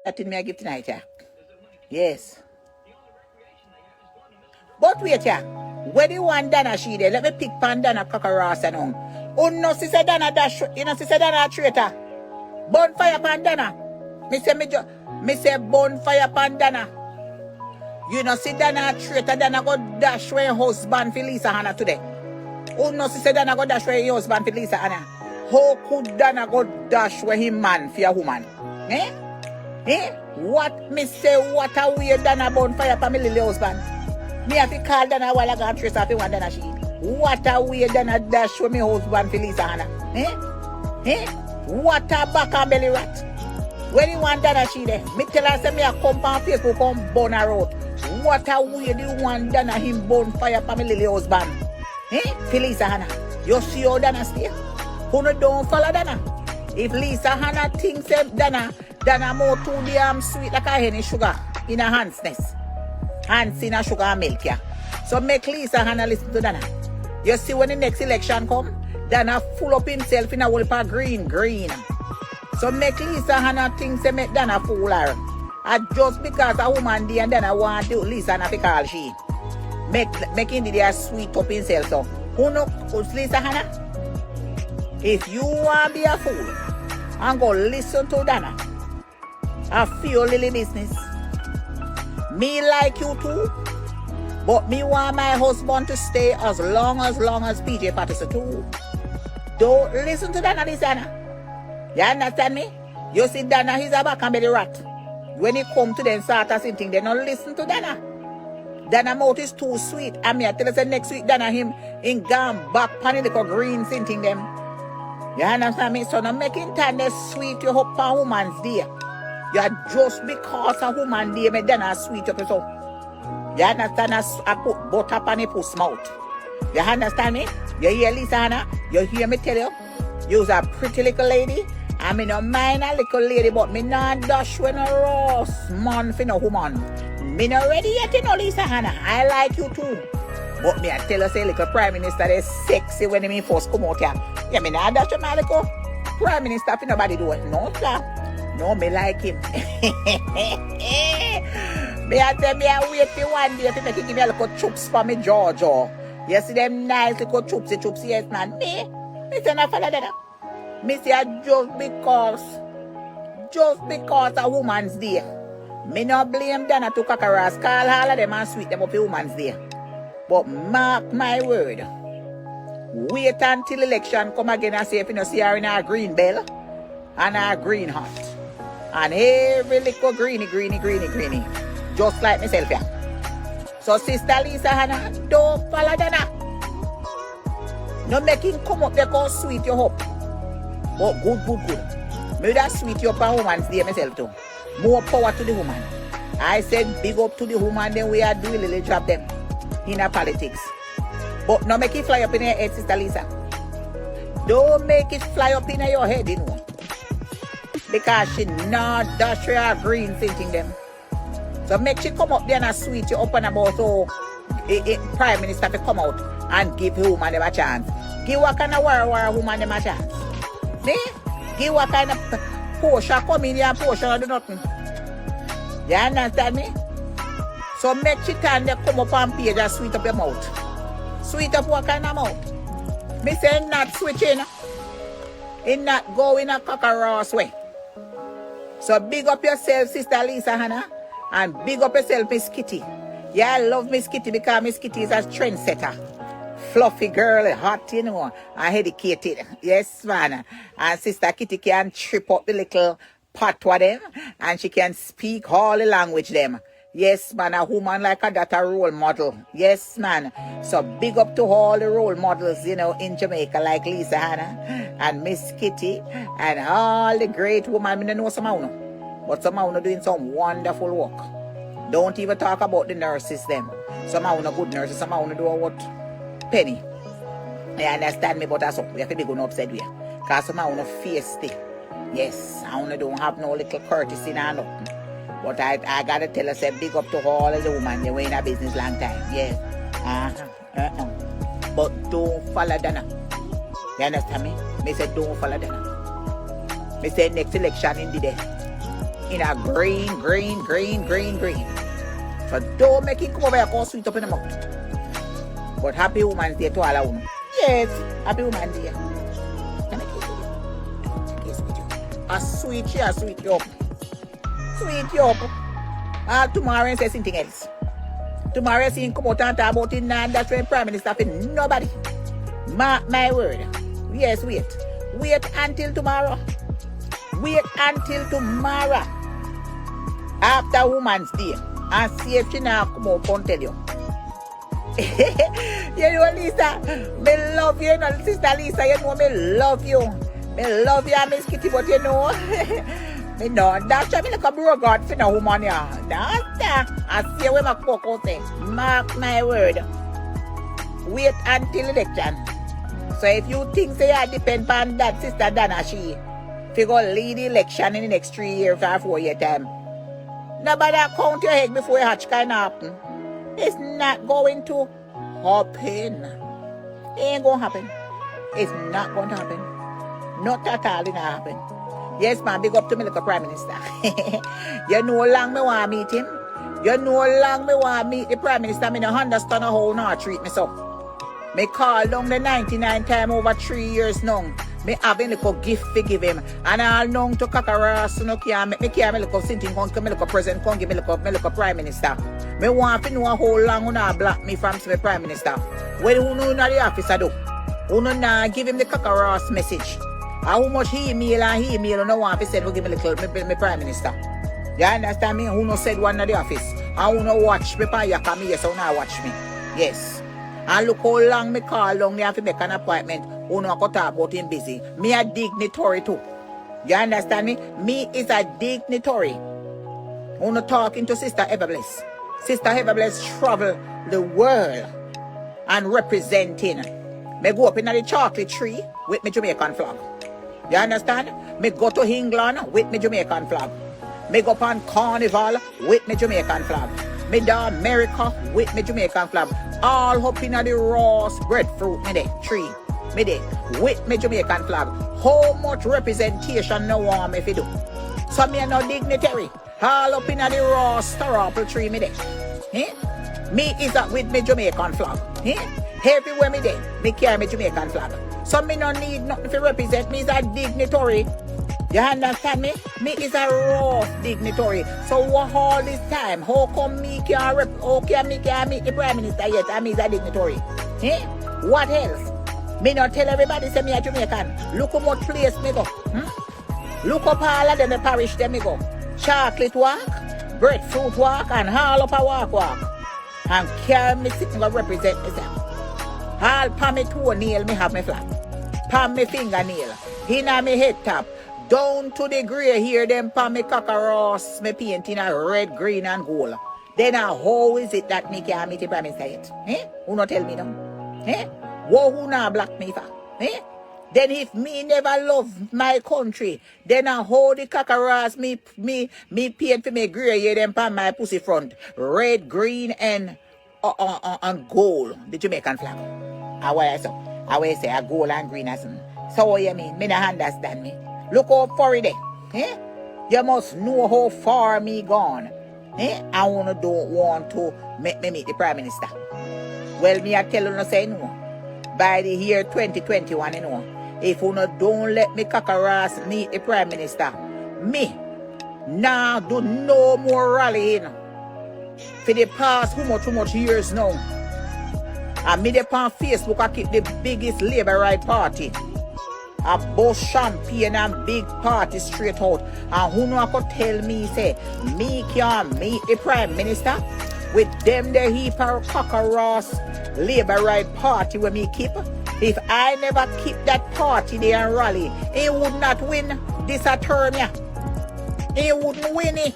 That thing me I give tonight, yeah. Yes. But wait, yeah. Where the one Dana she there? Let me pick pan Dana Kakaras and on. Oh no, sister Dana dash, you know, sister Dana traitor. Bonfire pan Dana. Me say bonfire pan Dana. You know, see Dana traitor, Dana go dash where husband for Lisa Hannah today. Oh no, sister Dana go dash where your husband for Lisa Hannah. How could Dana go dash where him man for a woman? Eh? Eh? What me say what a weird Dana bonfire for me little husband? Me have to call Dana while I got trace off one Dana she. What a way Dana dash with me husband for Lisa Hannah. Eh? Eh? What a back and belly rat. When you want Dana she there? Me tell her say me a come on Facebook come burn her out. What a way the one Dana him bonfire for me little husband. Eh? For Lisa Hannah. You see how Dana stay? Who no don't follow Dana? If Lisa Hannah thinks Dana more too damn sweet like a henny sugar in a hand's nest. Hands in a sugar and milk, yeah. So make Lisa Hannah listen to Dana. You see when the next election come, Dana full up himself in a whole heap of green. So make Lisa Hannah think say make Dana fool her. And just because a woman there and Dana want to Lisa Hannah to call she. Make him there sweet up himself. So who know who's Lisa Hannah? If you want to be a fool and go listen to Dana, I feel little business. Me like you too, but me want my husband to stay as long as PJ Patterson too. Don't listen to Dana this Dana. You understand me? You see Dana, he's a back and belly rat. When he come to them start a same thing, they don't listen to Dana. Dana mouth is too sweet. And me I tell you next week Dana him in gone back panny the green scenting them. You understand me? So now making time they sweet you hope for woman's day. You are just because a woman day me Dana sweet up so. You understand? I put butter on a puss mouth. You understand me? You hear Lisa Hannah? You hear me tell you? You's a pretty little lady. I mean no mind a little lady, but me not dash when a roast man for no woman. Me not ready yet, you know, Lisa Hannah. I like you too. But me I tell you say little prime minister is sexy when me first come out here. Yeah, me not dash my little prime minister for nobody do it. No, sir. No, me like him. Me I tell me I wait for one day to make him give me a little chups for me Georgia. You see them nice little chupsy, yes man. Me say not follow that. Me say just because a woman's day. Me not blame Dana to Kakaras. Call all of them and sweet them up a woman's day. But mark my word. Wait until election come again and say if you don't see her in her green bell and her green hat. And every little greeny. Just like myself here. Yeah. So Sister Lisa Hannah, don't follow Dana. No make him come up there cause sweet you up. But good. May that sweet you up a woman's day myself too. More power to the woman. I said big up to the woman, then we are doing a little job them in our politics. But no make it fly up in your head, Sister Lisa. Don't make it fly up in your head, you know. Because she not dash her green thinking them. So make she come up there and sweet you up and about so Prime Minister to come out and give the woman them a chance. Give what kind of war woman them a chance. Me? Give what kind of Portia come in here and Portia do nothing. You understand me? So make she time they come up and page and sweet up your mouth. Sweet up what kind of mouth? Me say not switching. In not going a cockarass way. So big up yourself, Sister Lisa Hannah. And big up yourself, Miss Kitty. Yeah, I love Miss Kitty because Miss Kitty is a trendsetter. Fluffy girl, hot, you know, and educated. Yes, man. And Sister Kitty can trip up the little patois them. And she can speak all the language them. Yes, man, a woman like that, a role model. Yes, man. So big up to all the role models, you know, in Jamaica, like Lisa Hannah and Miss Kitty and all the great women. I don't know some of them, but some of them doing some wonderful work. Don't even talk about the nurses, them. Some of them good nurses, some of them do what? Penny. You understand me, but that's up. We have to be going upside with you. Because some of them face it. Yes, I don't have no little courtesy or nothing. But I gotta tell her, say big up to all of the women. They were in a business long time. Yeah. But don't follow Dana. You understand me? Me say don't follow Dana. Me say next election in the day. in a green. So don't make it come over here and sweet up in the mouth. But happy Woman's Day to all of you. Yes, happy Woman's Day. Can I kiss with you? A sweet you up. Sweet you up. Tomorrow and say something else. Tomorrow see him come out and talk about it now. That's when Prime Minister for nobody. Mark my word. Yes, wait. Wait until tomorrow. After Woman's Day. And see if she now come out and tell you. You know, Lisa, me love you, Sister Lisa, you know me love you. Me love you, Miss Kitty, but you know, me know, that's why me like a bro God for no woman, yeah. That's that. I see where my cocoa say. Mark my word. Wait until election. So if you think say I depend on that Sister Donna, she go lead the election in the next 3 years or 4 year time. Nobody count your head before your hatch can happen. It's not going to happen. It ain't going to happen. It's not going to happen. Not at all it happen. Yes, man, big up to me like a Prime Minister. You know how long me want to meet him? You know how long me want to meet the Prime Minister? I don't understand how not treat me so. Me call down the 99 time over 3 years now. Me have a little gift to give him. And I'll know to Kakaras, no care, me care, me little sitting, me little president, give me little Prime Minister. Me want to know how long you block me from the Prime Minister. When you know the officer do, you know give him the Kakaras message. How much he email, you know want to say, give me me Prime Minister. You understand me? Who no said one of the office. And who no watch me, you come here, so now watch me. Yes. And look how long me call long, me have to make an appointment. Who no go talk about him busy. Me a dignitary too. You understand me? Me is a dignitary. Who no talking to Sister Everbless. Sister Everbless travel the world and representing. Me go up in the chocolate tree with my Jamaican flag. You understand? Me go to England with my Jamaican flag. Me go up on Carnival with my Jamaican flag. Me do America with my Jamaican flag. All up in the Ross breadfruit me there, tree. Me there with my Jamaican flag. How much representation no want me to do? So me no dignitary. All up in the Ross star apple tree me there. Eh? Me is up with my Jamaican flag. Eh? Everywhere me there, me carry my Jamaican flag. So me no need nothing to represent me as a dignitary. You understand me? Me is a raw dignitary. So what all this time? How come me can't meet the Prime Minister yet and me is a dignitary? Eh? What else? Me not tell everybody say me a Jamaican. Look how much place me go. Look up all of them the parish them me go. Chocolate walk, breadfruit walk, and all up a walk. And carry me sitting and represent myself. All pan me toenail me have me flag. Pan me fingernail. Inna me head top. Down to the grey here, them pan me cockroach, me paint in a red, green and gold. Then how is it that me can't meet the Prime Minister yet? Eh? Who not tell me now? Eh? Who not block me for? Eh? Then if me never love my country, then how the cockroach me paint for me grey here, them pan my pussy front. Red, green and gold. The Jamaican flag. How I say a gold and green as so what you mean? Me not understand me. Look how far it is. Eh? You must know how far me gone. Eh? I don't want to make me meet the Prime Minister. Well, me I tell you say no. By the year 2021, you know, if you don't let me cockroach meet the Prime Minister, me now do no more rallying. For the past how much years now. And me dey on Facebook I keep the biggest Labour Right Party. A bus champagne and big party straight out. And who know could tell me say me can meet the Prime Minister with them the heap of cockroach Labour Right Party when me keep. If I never keep that party there and rally, he would not win this term. He wouldn't win it.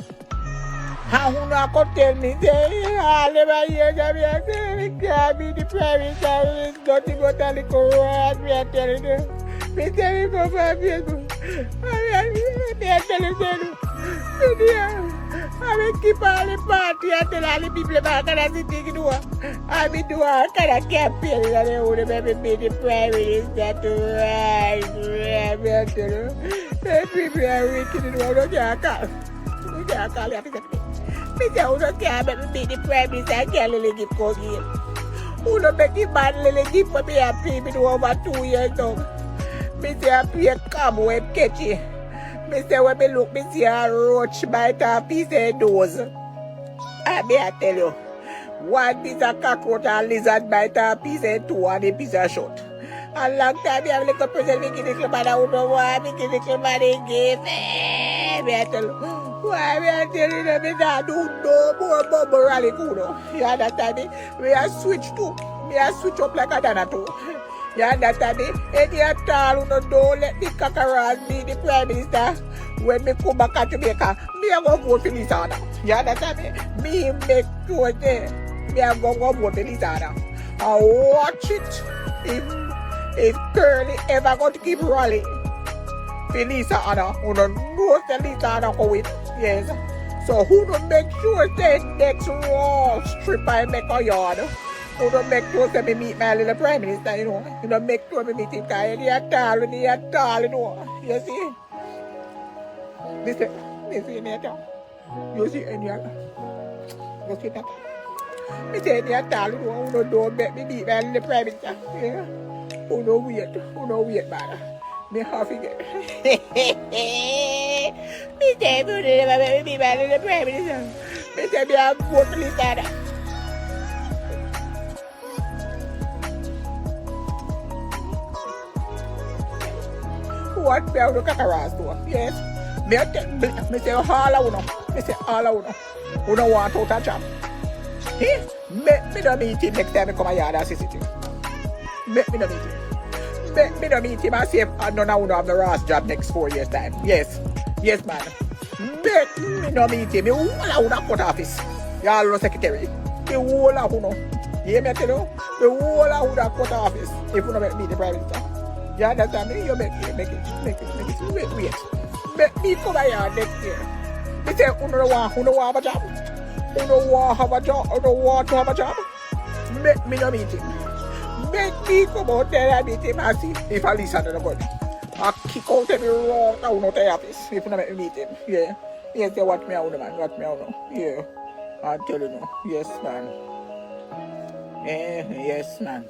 And who know could tell me say I never hear them we can't be the Prime Minister. It's nothing but a little rat we are telling you. Me tell you for my Facebook. They are telling you. I will keep all the party and tell all the people about that I think do. I will do all kind of campaign that they would have be the Prime Minister to rise. I will tell you. The people are wicked in one of your cars. say, I call the officer to me. Me say, who don't care about me beat the prime minister and get Lily gift for game. Who don't make the man Lily gift for me and pay me to over 2 years now. Me say, I pay come when catchy. Me say, when me look, me see a roach bite a piece of nose. I tell you, one piece of cockroach and lizard bite a piece of toe and a piece of shot. A long time me have little present me give little man who don't want me give little man a gift. Me I tell you, why me I tell you that me not do no more bubble rally kudo. You understand me? Me I switch up like a dana too. You understand me? Any at all who don't let the cockerels be the prime minister. When me come back to Jamaica, me I go vote for Lisa. You understand me? Me make sure there. Me I go vote for Lisa. And watch it. If Curly ever going to keep rally for Lisa Anna, who don't know that Lisa Anna go win. Yes. So who don't make sure that next raw strip I make a yard? Who don't make sure that me meet my little prime minister, you know? You don't make sure me meet him, because he at all, you know? You see? Listen, me at all. You see any other? You see that? Me say any at all, you know? Who don't make me meet my little prime minister? Yeah? Who no weird, man. Me half again. Me say, me be my little prime minister. Me say, me have vote for Lisa. What me have to cockerels do? Yes. Me say, all of uno. Me say, all of uno. Who don't want out a job? Me don't meet him next time I come a yard and see it. Me don't meet him. Me don't meet him and see if none of you have the Ross job next 4 years time. Yes. Yes, man. Me don't meet him. Me whole of you cut office. You all the secretary. Me whole of you know. You hear me tell you? Me whole of you cut office. If you don't make me the prime minister. You understand me? You make it. Wait. Make me come here next year. Me say, who don't want have a job? Who don't want have a job? Who don't want to have a job? Make me no meet him. Make me come out there and meet him and see if I listen to the good. I kick out every wrong out of the office if you don't make me meet him. Yeah. Yes, they watch me out, man. Watch me out now. Yeah. I tell you now. Yes, man. Yes, man.